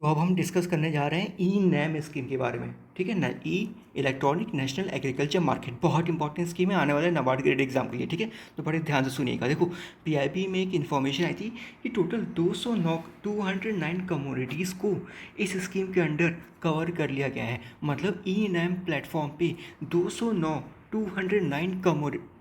तो अब हम डिस्कस करने जा रहे हैं ई नैम स्कीम के बारे में। ठीक है ना, ई इलेक्ट्रॉनिक नेशनल एग्रीकल्चर मार्केट बहुत इंपॉर्टेंट स्कीम है आने वाले नाबार्ड ग्रेड एग्जाम के लिए। ठीक है, तो बड़े ध्यान से सुनिएगा। देखो, पीआईबी में एक इन्फॉर्मेशन आई थी कि टोटल 209 कम्युनिटीज़ को इस स्कीम के अंडर कवर कर लिया गया है। मतलब ई नैम प्लेटफॉर्म पे 209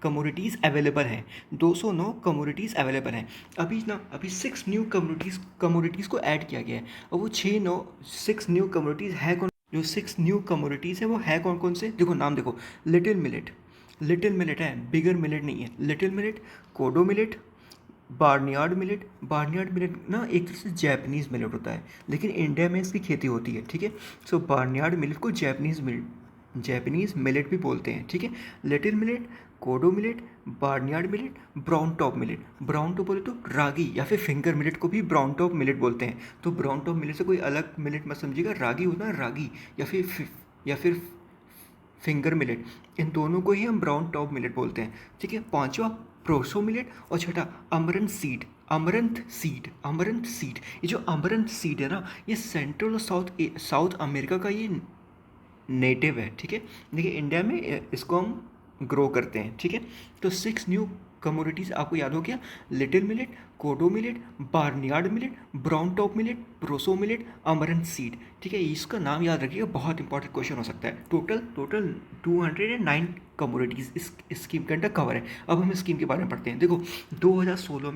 कम्युनिटीज़ अवेलेबल हैं। 209 कम्युनिटीज़ अवेलेबल हैं। अभी 6 न्यू कम्युनिटीज़ को ऐड किया गया है। और वो 6 न्यू कम्युनिटीज़ है कौन? जो 6 न्यू कम्युनिटीज़ है वो है कौन कौन से? देखो नाम देखो। लिटिल मिलेट है, बिगर मिलेट नहीं है। Little millet, kodo millet, barnyard millet ना एक तरह से जैपनीज़ मिलेट होता है, लेकिन इंडिया में इसकी खेती होती है। ठीक है, सो बार्नयार्ड मिलेट को जैपनीज़ मिलेट भी बोलते हैं। ठीक है, little millet, kodo millet, barnyard millet, brown top बोले तो रागी या फिर फिंगर मिलेट को भी ब्राउन टॉप मिलेट बोलते हैं। तो ब्राउन टॉप मिलेट से कोई अलग मिलेट मत समझिएगा। रागी होता है रागी, या फिर फिंगर मिलेट, इन दोनों को ही हम ब्राउन टॉप मिलेट बोलते हैं। ठीक है, पांचवा प्रोसो मिलेट और छठा अमरंथ सीड। ये जो अमरंथ सीड है ना, ये सेंट्रल और साउथ अमेरिका का ये नेटिव है। ठीक है, देखिए इंडिया में इसको हम ग्रो करते हैं। ठीक है, तो 6 न्यू कमोडिटीज़ आपको याद हो गया। Little millet, kodo millet, barnyard millet, brown top millet, proso millet, amaranth seed. ठीक है, इसका नाम याद रखिएगा, बहुत इंपॉर्टेंट क्वेश्चन हो सकता है। टोटल 209 कमोडिटीज़ इस स्कीम के अंडर कवर है। अब हम स्कीम के बारे में पढ़ते हैं। देखो 2016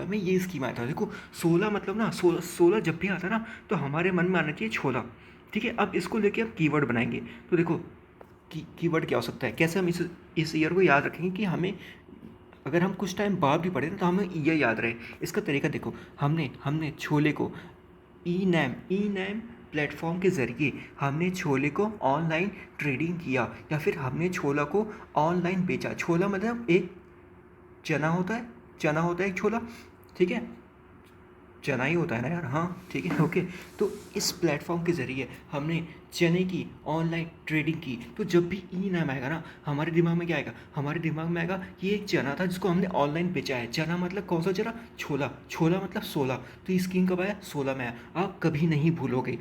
में ये स्कीम आया था। देखो 16 मतलब ना 16 जब भी आता है ना तो हमारे मन में आना चाहिए छोला। ठीक है, अब इसको लेके आप कीवर्ड बनाएंगे। तो देखो कीवर्ड क्या हो सकता है, कैसे हम इस ईयर को याद रखेंगे कि हमें अगर हम कुछ टाइम बाद भी पढ़े ना तो हमें ईयर याद रहे। इसका तरीका देखो, हमने छोले को ई नैम प्लेटफॉर्म के ज़रिए हमने छोले को ऑनलाइन ट्रेडिंग किया, या फिर हमने छोला को ऑनलाइन बेचा। छोला मतलब एक चना होता है एक छोला। ठीक है, चना ही होता है ना यार, हाँ ठीक है ओके। तो इस प्लेटफॉर्म के ज़रिए हमने चने की ऑनलाइन ट्रेडिंग की। तो जब भी ई नाम आएगा ना हमारे दिमाग में क्या आएगा? हमारे दिमाग में आएगा ये एक चना था जिसको हमने ऑनलाइन बेचा है। चना मतलब कौन सा चना? छोला मतलब 16। तो ये स्कीम कब आया? 16 में आया। आप कभी नहीं भूलोगे,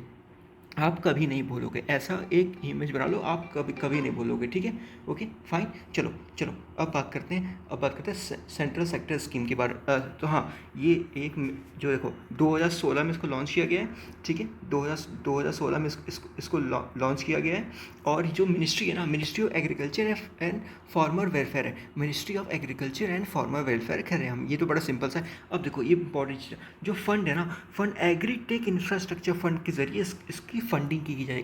आप कभी नहीं भूलोगे। ऐसा एक इमेज बना लो, आप कभी कभी नहीं भूलोगे। ठीक है, ओके फाइन। चलो चलो अब बात करते हैं सेंट्रल सेक्टर स्कीम के बारे। तो हाँ, ये एक जो देखो 2016 में इसको लॉन्च किया गया है। ठीक है, 2016 में इसको लॉन्च किया गया है। और जो मिनिस्ट्री है ना, ministry of agriculture and farmer welfare है। Ministry of agriculture and farmer welfare कह रहे हैं हम, ये तो बड़ा सिंपल सा है। अब देखो ये इंपॉर्टेंट चीज़, जो फंड है ना, फंड एग्रीटेक इंफ्रास्ट्रक्चर फंड के जरिए इसकी फंडिंग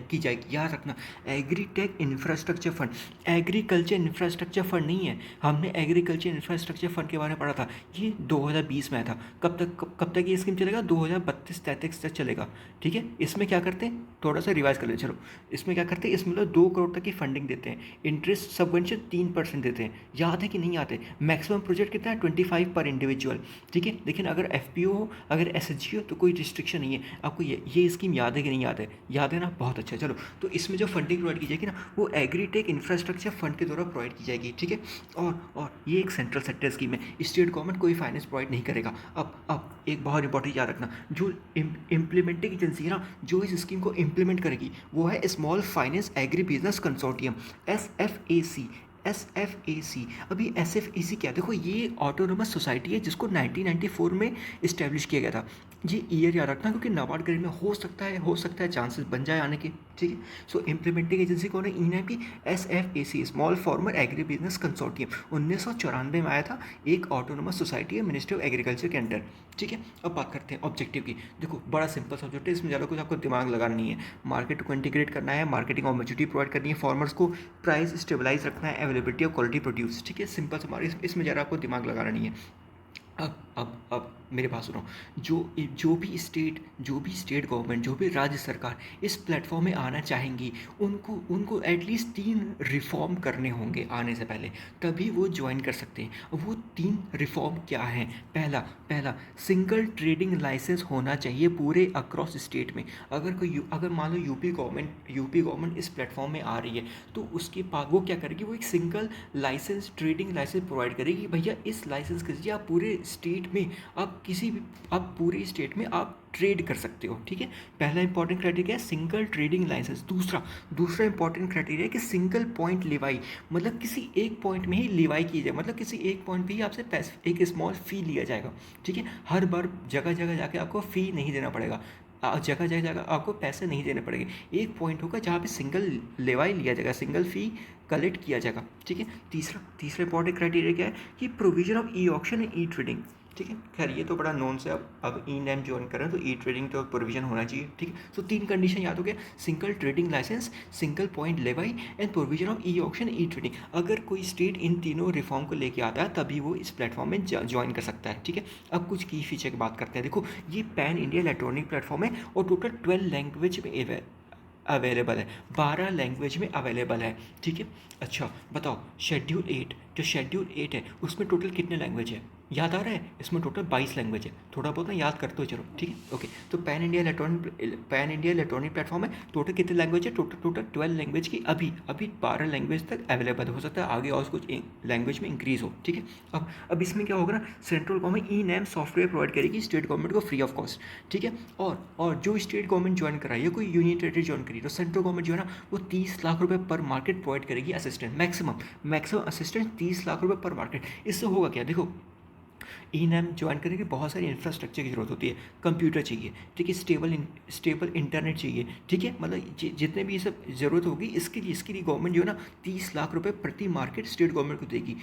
की जाएगी। याद रखना, agritech infrastructure fund, agriculture infrastructure fund नहीं है। हमने एग्रीकल्चर इंफ्रास्ट्रक्चर फंड के बारे में पढ़ा था, ये 2020 में आया था। कब तक ये स्कीम चलेगा? 2032-33 तक चलेगा। ठीक है, इसमें क्या करते हैं, थोड़ा सा रिवाइज कर ले चलो। इसमें क्या करते हैं, इसमें मतलब 2 करोड़ तक की फंडिंग देते हैं। इंटरेस्ट सबवेंशन 3% देते हैं। याद है कि नहीं याद है? मैक्सिमम प्रोजेक्ट कितना है? 25 पर इंडिविजुअल। ठीक है, लेकिन अगर एफपीओ हो, अगर एसएचजी हो तो कोई रिस्ट्रिक्शन नहीं है। आपको ये स्कीम याद है कि नहीं याद है? याद है ना, बहुत अच्छा। चलो, तो इसमें जो फंडिंग प्रोवाइड की जाएगी ना वो एग्रीटेक इंफ्रास्ट्रक्चर फंड के द्वारा प्रोवाइड की जाएगी। ठीक है, और ये एक सेंट्रल सेक्टर स्कीम है, स्टेट गवर्नमेंट कोई फाइनेंस प्रोवाइड नहीं करेगा। अब एक बहुत इंपॉर्टेंट याद रखना, जो इम्प्लीमेंटिंग एजेंसी है ना जो इस स्कीम को इम्प्लीमेंट करेगी वो है small finance agri business consortium, S F A C. अभी SFAC क्या? देखो ये ऑटोनोमस सोसाइटी है जिसको 1994 में इस्टेब्लिश किया गया था। ये ईयर याद रखना क्योंकि नाबार्ड ग्रेड में हो सकता है चांसेस बन जाए आने के। ठीक है, सो इम्प्लीमेंटिंग एजेंसी कौन है? ई की SFAC, small farmer agree business consortium. 1994 में आया था, एक ऑटोनोमस सोसाइटी है मिनिस्ट्री ऑफ एग्रीकल्चर के अंडर। ठीक है, अब बात करते हैं ऑब्जेक्टिव की। देखो बड़ा सिंपल सब्जेक्ट है, इसमें ज़्यादा कुछ आपको दिमाग लगाना नहीं है। मार्केट को इंटीग्रेट करना है, मार्केटिंग अपॉर्चुनिटी प्रोवाइड करनी है, फार्मर्स को प्राइस स्टेबलाइज रखना है, अवेलेबिलिटी ऑफ क्वालिटी प्रोड्यूस। ठीक है, सिंपल सा इसमें ज़्यादा आपको दिमाग लगाना नहीं है। अब मेरे पास सुनो, जो भी स्टेट गवर्नमेंट, जो भी राज्य सरकार इस प्लेटफॉर्म में आना चाहेंगी उनको एटलीस्ट 3 रिफॉर्म करने होंगे आने से पहले, तभी वो ज्वाइन कर सकते हैं। वो 3 रिफॉर्म क्या हैं? पहला सिंगल ट्रेडिंग लाइसेंस होना चाहिए पूरे अक्रॉस स्टेट में। अगर मान लो यूपी गवर्नमेंट इस प्लेटफॉर्म में आ रही है तो उसके बाद वो क्या करेगी, वो एक single license trading license provide करेगी। भैया इस लाइसेंस के जरिए आप पूरे स्टेट स्टेट में आप किसी भी आप पूरे स्टेट में आप ट्रेड कर सकते हो, ठीक है। पहला इंपॉर्टेंट क्राइटेरिया है सिंगल ट्रेडिंग लाइसेंस। दूसरा इंपॉर्टेंट क्राइटेरिया है कि सिंगल पॉइंट लिवाई, मतलब किसी एक पॉइंट में ही लिवाई की जाए, मतलब किसी एक पॉइंट पे ही आपसे पैसे एक स्मॉल फ़ी लिया जाएगा, ठीक है। हर बार जगह जगह जाके आपको फ़ी नहीं देना पड़ेगा, जगह जगह जगह आपको पैसे नहीं देने पड़ेंगे। एक पॉइंट होगा जहाँ पे सिंगल लेवाई लिया जाएगा, सिंगल फ़ी कलेक्ट किया जाएगा, ठीक है। तीसरा इंपॉर्टेंट क्राइटेरिया क्या है कि provision of E auction and e trading, ठीक है। खैर ये तो बड़ा नॉन से, अब ई नैम ज्वाइन कर रहे हैं तो ई ट्रेडिंग तो प्रोविजन होना चाहिए, ठीक है। तो 3 कंडीशन याद हो गया, single trading license, single point levy and provision of E auction E trading. अगर कोई स्टेट इन तीनों रिफॉर्म को लेके आता है तभी वो इस प्लेटफॉर्म में ज्वाइन कर सकता है, ठीक है। अब कुछ की फीचर की बात करते हैं। देखो ये पैन इंडिया इलेक्ट्रॉनिक प्लेटफॉर्म है और टोटल 12 लैंग्वेज में अवेलेबल है, 12 लैंग्वेज में अवेलेबल है, ठीक है। अच्छा बताओ, शेड्यूल 8 है उसमें टोटल कितने लैंग्वेज है, याद आ रहा है? इसमें टोटल 22 लैंग्वेज है, थोड़ा बहुत ना याद करते हो, चलो ठीक है, ओके। तो पैन इंडिया इलेक्ट्रॉनिक प्लेटफॉर्म है, टोटल कितने लैंग्वेज है? टोटल 12 लैंग्वेज की अभी 12 लैंग्वेज तक अवेलेबल हो सकता है, आगे और कुछ लैंग्वेज में इंक्रीज़ हो, ठीक है। अब इसमें क्या होगा ना, central government E NAM software provide करेगी स्टेट गवर्नमेंट को फ्री ऑफ कॉस्ट, ठीक है। और जो स्टेट गवर्नमेंट ज्वाइन कराई है, कोई यूनियन टेरेटरी ज्वाइन करी तो सेंट्रल गवर्नमेंट जो है ना वो 30 लाख रुपए पर मार्केट प्रोवाइड करेगी असिस्टेंट, मैक्सिमम असिस्टेंट 30 लाख रुपए पर मार्केट। इससे होगा क्या, देखो ई नैम ज्वाइन करने की बहुत सारी इंफ्रास्ट्रक्चर की ज़रूरत होती है, कंप्यूटर चाहिए, ठीक है, स्टेबल इंटरनेट चाहिए, ठीक है, मतलब जितने भी ये सब ज़रूरत होगी इसके लिए गवर्नमेंट जो है ना 30 लाख रुपए प्रति मार्केट स्टेट गवर्नमेंट को देगी।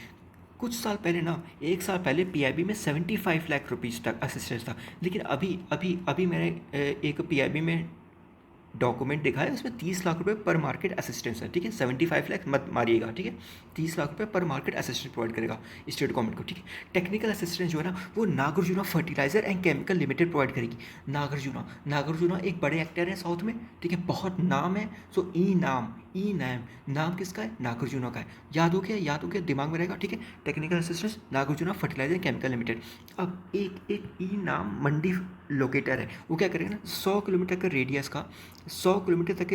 कुछ साल पहले ना, 1 साल पहले पीआईबी में 75 लाख रुपीज़ तक असिस्टेंस था, लेकिन अभी मैंने एक पीआईबी में डॉक्यूमेंट दिखा है, उसमें 30 लाख रुपए पर मार्केट असिस्टेंस है, ठीक है। 75 लाख मत मारिएगा, ठीक है। 30 लाख रुपए पर मार्केट असिस्टेंस प्रोवाइड करेगा स्टेट गवर्नमेंट को, ठीक है। टेक्निकल असिस्टेंस जो है ना वो Nagarjuna fertiliser and chemical limited provide करेगी। नागार्जुना एक बड़े एक्टर है साउथ में, ठीक है, बहुत नाम है। सो ई नाम किसका है? नागार्जुना का है। याद हो गया, दिमाग में रहेगा, ठीक है। Technical assistance Nagarjuna fertiliser chemical limited. अब एक ई नाम मंडी लोकेटर है, वो क्या करेगा ना 100 किलोमीटर के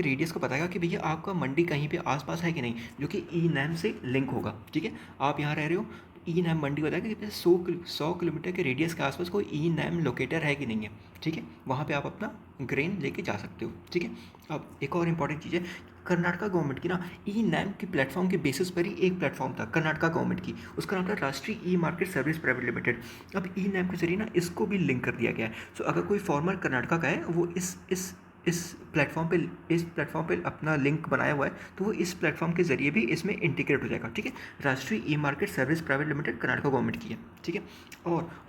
रेडियस का बताएगा कि भैया आपका मंडी कहीं पे आसपास है कि नहीं, जो कि ई नैम से लिंक होगा, ठीक है। आप यहाँ रह रहे हो, ई नैम मंडी बताएगा कि 100 किलोमीटर के रेडियस के आसपास कोई ई नैम लोकेटर है कि नहीं है, ठीक है। वहाँ पे आप अपना ग्रेन लेके जा सकते हो, ठीक है। अब एक और इम्पॉर्टेंट चीज़ है, कर्नाटका गवर्नमेंट की ना ई नैम के प्लेटफॉर्म के बेसिस पर ही एक प्लेटफॉर्म था कर्नाटका गवर्नमेंट की, उसका नाम था राष्ट्रीय e market service private limited. अब ई नैम के जरिए ना इसको भी लिंक कर दिया गया है। सो अगर कोई फॉर्मर कर्नाटका का है, वो इस प्लेटफॉर्म पे अपना लिंक बनाया हुआ है, तो वो इस प्लेटफॉर्म के जरिए भी इसमें इंटीग्रेट हो जाएगा, ठीक है। Rashtriya e market service private limited Karnataka government की है, ठीक है।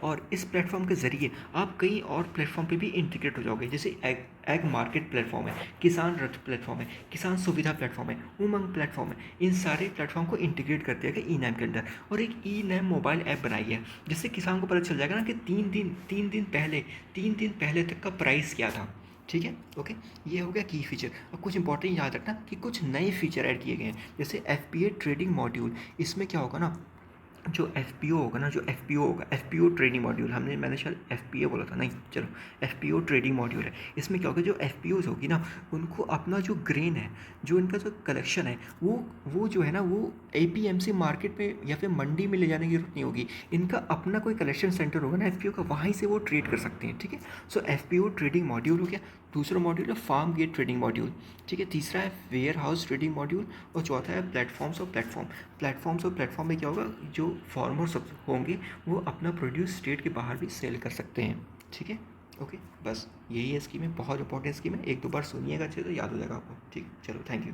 और इस प्लेटफॉर्म के जरिए आप कई और प्लेटफॉर्म पे भी इंटीग्रेट हो जाओगे, जैसे एग मार्केट प्लेटफॉर्म है, किसान रथ प्लेटफॉर्म है, किसान सुविधा प्लेटफॉर्म है, उमंग प्लेटफॉर्म है। इन सारे प्लेटफॉर्म को इंटीग्रेट कर दिया गया ई नैम के अंदर, और एक ई नैम मोबाइल ऐप बनाई है, जिससे किसान को पता चल जाएगा ना कि 3 दिन पहले तक का प्राइस क्या था, ठीक है, ओके। ये हो गया की फीचर। अब कुछ इंपॉर्टेंट याद रखना कि कुछ नए फीचर ऐड किए गए हैं, जैसे एफपीए ट्रेडिंग मॉड्यूल। इसमें क्या होगा ना, जो F P O trading module, मैंने शायद एफ पी ए बोला था, नहीं चलो F P O trading module है। इसमें क्या होगा, जो एफ पी ओज होगी ना, उनको अपना जो ग्रेन है, जो इनका जो कलेक्शन है, वो जो है ना वो A P M C market में या फिर मंडी में ले जाने की जरूरत नहीं होगी। इनका अपना कोई कलेक्शन सेंटर होगा ना एफ पी ओ का, वहीं से वो ट्रेड कर सकते हैं, ठीक है। So F P O trading module हो गया। दूसरा मॉड्यूल है फार्म गेट ट्रेडिंग मॉड्यूल, ठीक है। तीसरा है वेयर हाउस ट्रेडिंग मॉड्यूल, और चौथा है प्लेटफॉर्म्स और प्लेटफॉर्म में क्या होगा, जो फार्मर्स होंगे वो अपना प्रोड्यूस स्टेट के बाहर भी सेल कर सकते हैं, ठीक है, ओके। बस यही है स्कीम है, बहुत इंपॉर्टेंट स्कीम है, 1-2 बार सुनिएगा अच्छे तो याद हो जाएगा आपको, ठीक है। चलो थैंक यू।